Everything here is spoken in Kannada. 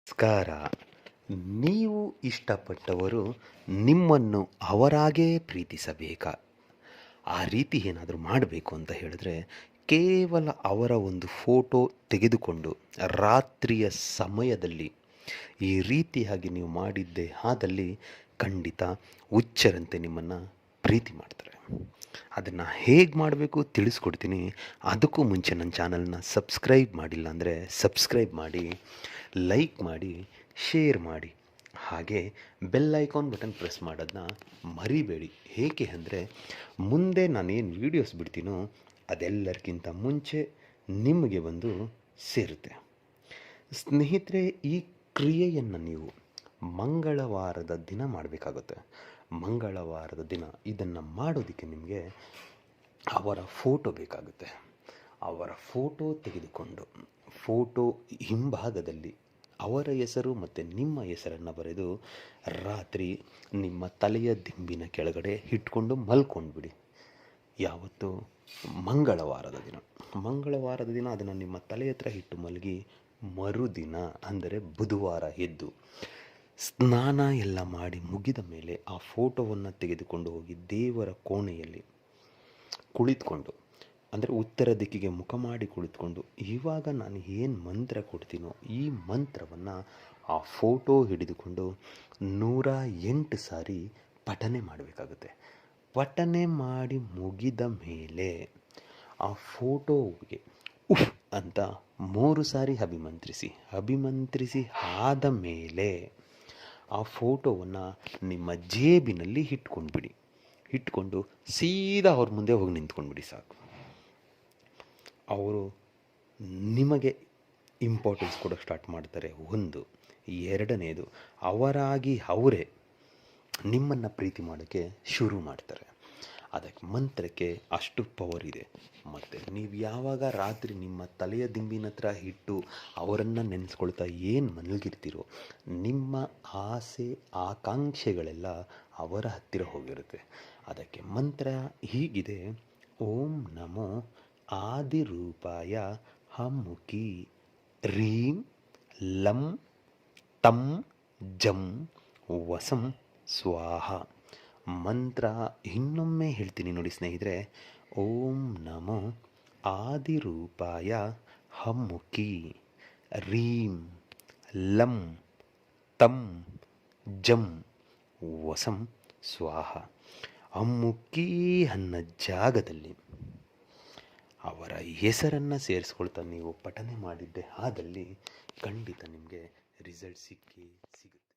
ನಮಸ್ಕಾರ. ನೀವು ಇಷ್ಟಪಟ್ಟವರು ನಿಮ್ಮನ್ನು ಅವರಾಗೇ ಪ್ರೀತಿಸಬೇಕಾ? ಆ ರೀತಿ ಏನಾದರೂ ಮಾಡಬೇಕು ಅಂತ ಹೇಳಿದ್ರೆ, ಕೇವಲ ಅವರ ಒಂದು ಫೋಟೋ ತೆಗೆದುಕೊಂಡು ರಾತ್ರಿಯ ಸಮಯದಲ್ಲಿ ಈ ರೀತಿಯಾಗಿ ನೀವು ಮಾಡಿದ್ದೇ ಆದಲ್ಲಿ ಖಂಡಿತ ಹುಚ್ಚರಂತೆ ನಿಮ್ಮನ್ನು ಪ್ರೀತಿ ಮಾಡ್ತಾರೆ. ಅದನ್ನು ಹೇಗೆ ಮಾಡಬೇಕು ತಿಳಿಸ್ಕೊಡ್ತೀನಿ. ಅದಕ್ಕೂ ಮುಂಚೆ ನನ್ನ ಚಾನಲ್ನ ಸಬ್ಸ್ಕ್ರೈಬ್ ಮಾಡಿಲ್ಲ ಅಂದರೆ ಸಬ್ಸ್ಕ್ರೈಬ್ ಮಾಡಿ, ಲೈಕ್ ಮಾಡಿ, ಶೇರ್ ಮಾಡಿ, ಹಾಗೆ ಬೆಲ್ ಐಕಾನ್ ಬಟನ್ ಪ್ರೆಸ್ ಮಾಡೋದನ್ನ ಮರಿಬೇಡಿ. ಏಕೆ ಅಂದರೆ ಮುಂದೆ ನಾನೇನು ವೀಡಿಯೋಸ್ ಬಿಡ್ತೀನೋ ಅದೆಲ್ಲರಿಗಿಂತ ಮುಂಚೆ ನಿಮಗೆ ಬಂದು ಸೇರುತ್ತೆ. ಸ್ನೇಹಿತರೆ, ಈ ಕ್ರಿಯೆಯನ್ನು ನೀವು ಮಂಗಳವಾರದ ದಿನ ಮಾಡಬೇಕಾಗುತ್ತೆ. ಮಂಗಳವಾರದ ದಿನ ಇದನ್ನು ಮಾಡೋದಕ್ಕೆ ನಿಮಗೆ ಅವರ ಫೋಟೋ ಬೇಕಾಗುತ್ತೆ. ಅವರ ಫೋಟೋ ತೆಗೆದುಕೊಂಡು ಫೋಟೋ ಹಿಂಭಾಗದಲ್ಲಿ ಅವರ ಹೆಸರು ಮತ್ತು ನಿಮ್ಮ ಹೆಸರನ್ನು ಬರೆದು ರಾತ್ರಿ ನಿಮ್ಮ ತಲೆಯ ದಿಂಬಿನ ಕೆಳಗಡೆ ಇಟ್ಕೊಂಡು ಮಲ್ಕೊಂಡ್ಬಿಡಿ. ಯಾವತ್ತು? ಮಂಗಳವಾರದ ದಿನ. ಮಂಗಳವಾರದ ದಿನ ಅದನ್ನು ನಿಮ್ಮ ತಲೆ ಹತ್ರ ಇಟ್ಟು ಮಲಗಿ ಮರುದಿನ ಅಂದರೆ ಬುಧವಾರ ಎದ್ದು ಸ್ನಾನ ಎಲ್ಲ ಮಾಡಿ ಮುಗಿದ ಮೇಲೆ ಆ ಫೋಟೋವನ್ನು ತೆಗೆದುಕೊಂಡು ಹೋಗಿ ದೇವರ ಕೋಣೆಯಲ್ಲಿ ಕುಳಿತುಕೊಂಡು, ಅಂದರೆ ಉತ್ತರ ದಿಕ್ಕಿಗೆ ಮುಖ ಮಾಡಿ ಕುಳಿತುಕೊಂಡು, ಇವಾಗ ನಾನು ಏನು ಮಂತ್ರ ಕೊಡ್ತೀನೋ ಈ ಮಂತ್ರವನ್ನು ಆ ಫೋಟೋ ಹಿಡಿದುಕೊಂಡು 108 ಸಾರಿ ಪಠನೆ ಮಾಡಬೇಕಾಗುತ್ತೆ. ಪಠನೆ ಮಾಡಿ ಮುಗಿದ ಮೇಲೆ ಆ ಫೋಟೋಗೆ ಉಫ್ ಅಂತ 3 ಸಾರಿ ಅಭಿಮಂತ್ರಿಸಿ ಆದ ಮೇಲೆ ಆ ಫೋಟೋವನ್ನು ನಿಮ್ಮ ಜೇಬಿನಲ್ಲಿ ಇಟ್ಕೊಂಡು ಸೀದಾ ಅವ್ರ ಮುಂದೆ ಹೋಗಿ ನಿಂತ್ಕೊಂಡ್ಬಿಡಿ. ಸಾಕು. ಅವರು ನಿಮಗೆ ಇಂಪಾರ್ಟೆನ್ಸ್ ಕೊಡೋಕ್ಕೆ ಸ್ಟಾರ್ಟ್ ಮಾಡ್ತಾರೆ. ಒಂದು. ಎರಡನೇದು, ಅವರೇ ನಿಮ್ಮನ್ನು ಪ್ರೀತಿ ಮಾಡೋಕ್ಕೆ ಶುರು ಮಾಡ್ತಾರೆ. ಅದಕ್ಕೆ ಮಂತ್ರಕ್ಕೆ ಅಷ್ಟು ಪವರ್ ಇದೆ. ಮತ್ತು ನೀವು ಯಾವಾಗ ರಾತ್ರಿ ನಿಮ್ಮ ತಲೆಯ ದಿಂಬಿನ ಹತ್ರ ಇಟ್ಟು ಅವರನ್ನು ನೆನೆಸ್ಕೊಳ್ತಾ ಏನು ಮಲಗಿರ್ತೀರೋ, ನಿಮ್ಮ ಆಸೆ ಆಕಾಂಕ್ಷೆಗಳೆಲ್ಲ ಅವರ ಹತ್ತಿರ ಹೋಗಿರುತ್ತೆ. ಅದಕ್ಕೆ ಮಂತ್ರ ಹೀಗಿದೆ: ಓಂ ನಮೋ ಆದಿರೂಪಾಯ ಹಮ್ಮುಖಿ ರೀಂ ಲಂ ತಂ ಜಂ ವಸಂ ಸ್ವಾಹ. ಮಂತ್ರ ಇನ್ನೊಮ್ಮೆ ಹೇಳ್ತೀನಿ ನೋಡಿ ಸ್ನೇಹಿತರೆ. ಓಂ ನಮೋ ಆದಿರೂಪಾಯ ಹಮ್ಮುಖಿ ರೀಂ ಲಂ ತಂ ಜಂ ವಸಂ ಸ್ವಾಹ. ಹಮ್ಮುಖಿ ಅನ್ನೋ ಜಾಗದಲ್ಲಿ ಅವರ ಹೆಸರನ್ನು ಸೇರಿಸ್ಕೊಳ್ತಾ ನೀವು ಪಠನೆ ಮಾಡಿದ್ದೆ ಆದಲ್ಲಿ ಖಂಡಿತ ನಿಮಗೆ ರಿಸಲ್ಟ್ ಸಿಗುತ್ತೆ.